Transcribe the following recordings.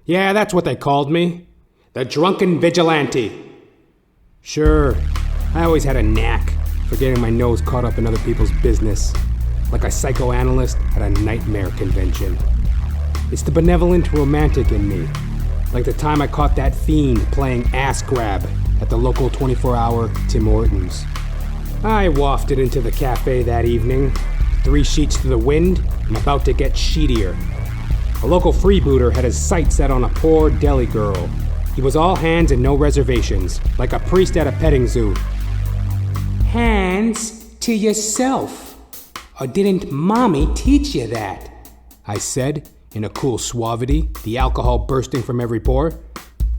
Yeah, that's what they called me. The drunken vigilante. Sure, I always had a knack for getting my nose caught up in other people's business, like a psychoanalyst at a nightmare convention. It's the benevolent romantic in me, like the time I caught that fiend playing ass grab at the local 24-hour Tim Hortons. I wafted into the cafe that evening, 3 sheets to the wind, and about to get sheetier. A local freebooter had his sights set on a poor deli girl. He was all hands and no reservations, like a priest at a petting zoo. Hands to yourself. Or didn't Mommy teach you that? I said, in a cool suavity, the alcohol bursting from every pore.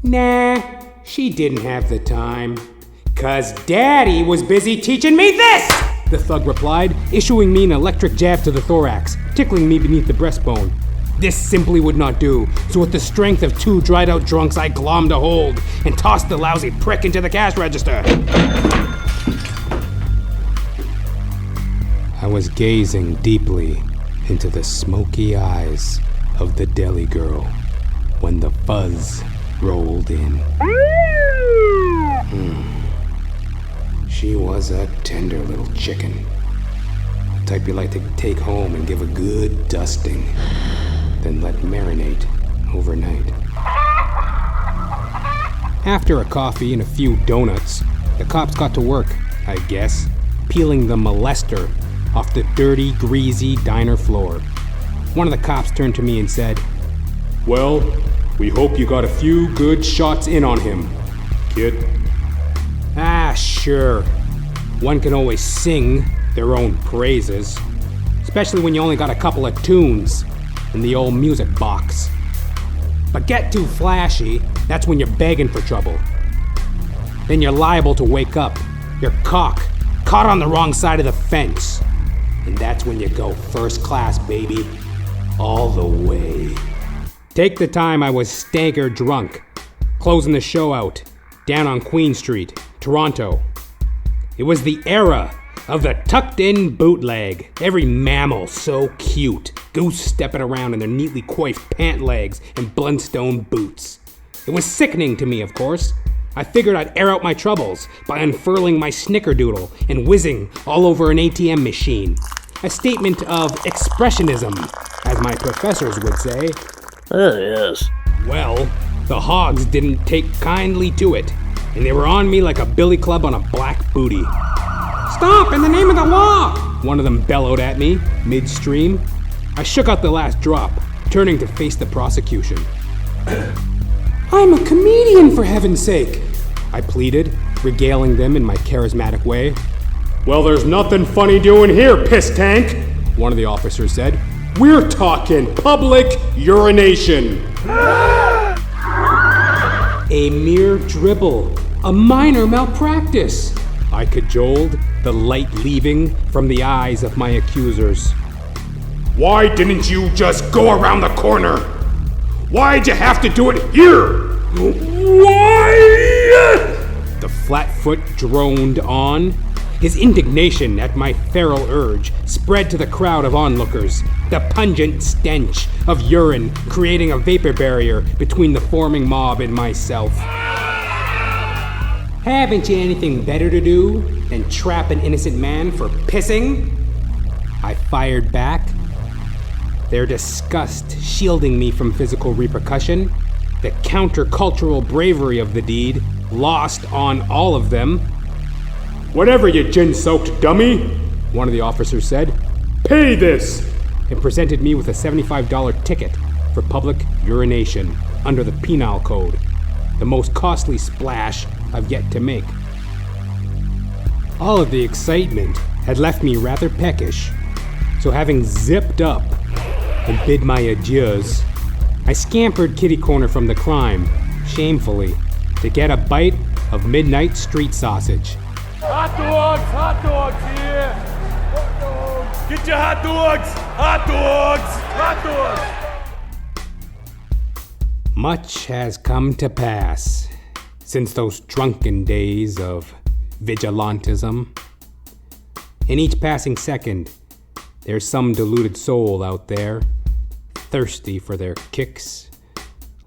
Nah, she didn't have the time. 'Cause Daddy was busy teaching me this! The thug replied, issuing me an electric jab to the thorax, tickling me beneath the breastbone. This simply would not do, so with the strength of 2 dried-out drunks, I glommed a hold and tossed the lousy prick into the cash register. I was gazing deeply into the smoky eyes of the deli girl when the fuzz rolled in. She was a tender little chicken. The type you like to take home and give a good dusting, then let marinate overnight. After a coffee and a few donuts, the cops got to work, I guess, peeling the molester off the dirty, greasy diner floor. One of the cops turned to me and said, "Well, we hope you got a few good shots in on him, kid." Ah, sure. One can always sing their own praises, especially when you only got a couple of tunes in the old music box. But get too flashy, that's when you're begging for trouble. Then you're liable to wake up, your cock caught on the wrong side of the fence. And that's when you go first class, baby. All the way. Take the time I was stagger drunk, closing the show out, down on Queen Street, Toronto. It was the era of the tucked-in bootleg. Every mammal so cute, goose stepping around in their neatly coiffed pant legs and Blundstone boots. It was sickening to me, of course. I figured I'd air out my troubles by unfurling my snickerdoodle and whizzing all over an ATM machine. A statement of expressionism, as my professors would say. Oh, yes. Well, the hogs didn't take kindly to it, and they were on me like a billy club on a black booty. "Stop, in the name of the law!" one of them bellowed at me, midstream. I shook out the last drop, turning to face the prosecution. "I'm a comedian, for heaven's sake," I pleaded, regaling them in my charismatic way. "Well, there's nothing funny doing here, piss tank," one of the officers said. "We're talking public urination." A mere dribble, a minor malpractice, I cajoled, the light leaving from the eyes of my accusers. "Why didn't you just go around the corner? Why'd you have to do it here? Why?" The flatfoot droned on. His indignation at my feral urge spread to the crowd of onlookers, the pungent stench of urine creating a vapor barrier between the forming mob and myself. "Haven't you anything better to do than trap an innocent man for pissing?" I fired back, their disgust shielding me from physical repercussion, the countercultural bravery of the deed lost on all of them. "Whatever, you gin-soaked dummy," one of the officers said. "Pay this!" and presented me with a $75 ticket for public urination under the penal code, the most costly splash I've yet to make. All of the excitement had left me rather peckish, so having zipped up and bid my adieus, I scampered kitty-corner from the crime, shamefully, to get a bite of midnight street sausage. Hot dogs here! Hot dogs! Get your hot dogs! Hot dogs! Hot dogs! Much has come to pass since those drunken days of vigilantism. In each passing second, there's some deluded soul out there, thirsty for their kicks,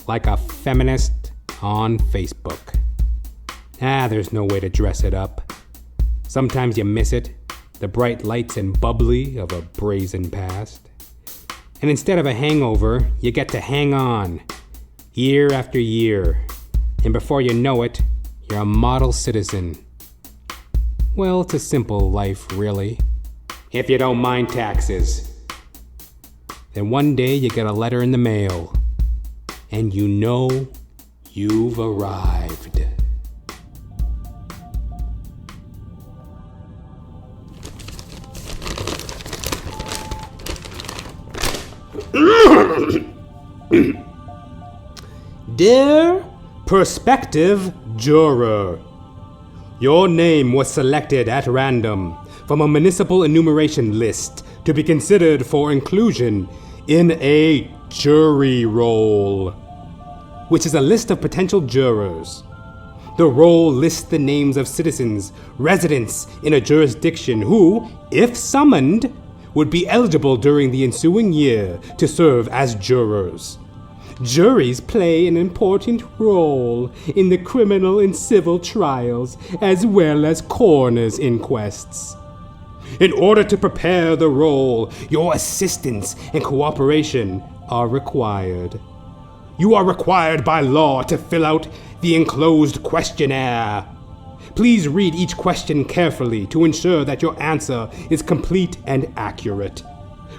like a feminist on Facebook. There's no way to dress it up. Sometimes you miss it, the bright lights and bubbly of a brazen past. And instead of a hangover, you get to hang on, year after year. And before you know it, you're a model citizen. Well, it's a simple life, really. If you don't mind taxes. Then one day you get a letter in the mail, and you know you've arrived. Dear prospective juror, your name was selected at random from a municipal enumeration list to be considered for inclusion in a jury roll, which is a list of potential jurors. The roll lists the names of citizens, residents in a jurisdiction who, if summoned, would be eligible during the ensuing year to serve as jurors. Juries play an important role in the criminal and civil trials, as well as coroner's inquests. In order to prepare the roll, your assistance and cooperation are required. You are required by law to fill out the enclosed questionnaire. Please read each question carefully to ensure that your answer is complete and accurate.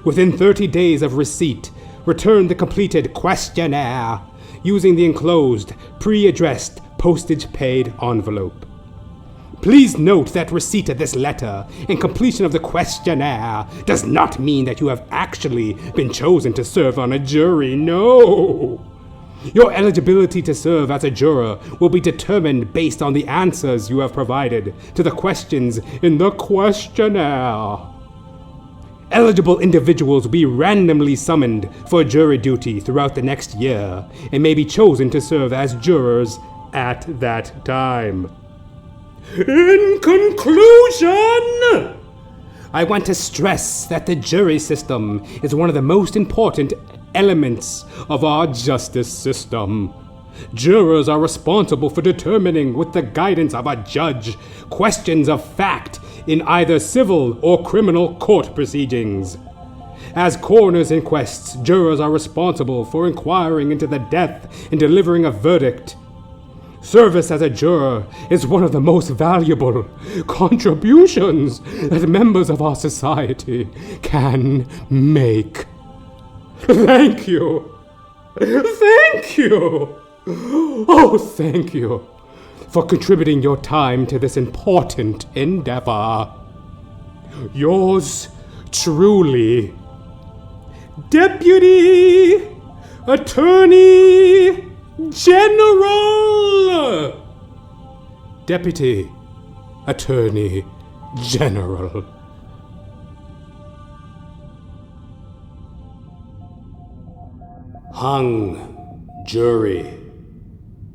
Within 30 days of receipt, return the completed questionnaire using the enclosed, pre-addressed, postage-paid envelope. Please note that receipt of this letter and completion of the questionnaire does not mean that you have actually been chosen to serve on a jury. No! Your eligibility to serve as a juror will be determined based on the answers you have provided to the questions in the questionnaire. Eligible individuals will be randomly summoned for jury duty throughout the next year and may be chosen to serve as jurors at that time. In conclusion, I want to stress that the jury system is one of the most important elements of our justice system. Jurors are responsible for determining, with the guidance of a judge, questions of fact in either civil or criminal court proceedings. As coroner's inquests, jurors are responsible for inquiring into the death and delivering a verdict. Service as a juror is one of the most valuable contributions that members of our society can make. Thank you. Thank you. Oh, thank you for contributing your time to this important endeavor. Yours truly, Deputy Attorney General. Deputy Attorney General. Hung Jury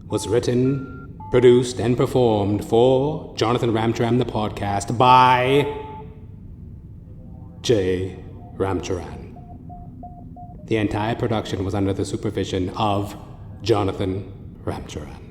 was written, produced, and performed for Jonathan Ramcharan the podcast by J. Ramcharan. The entire production was under the supervision of Jonathan Ramcharan.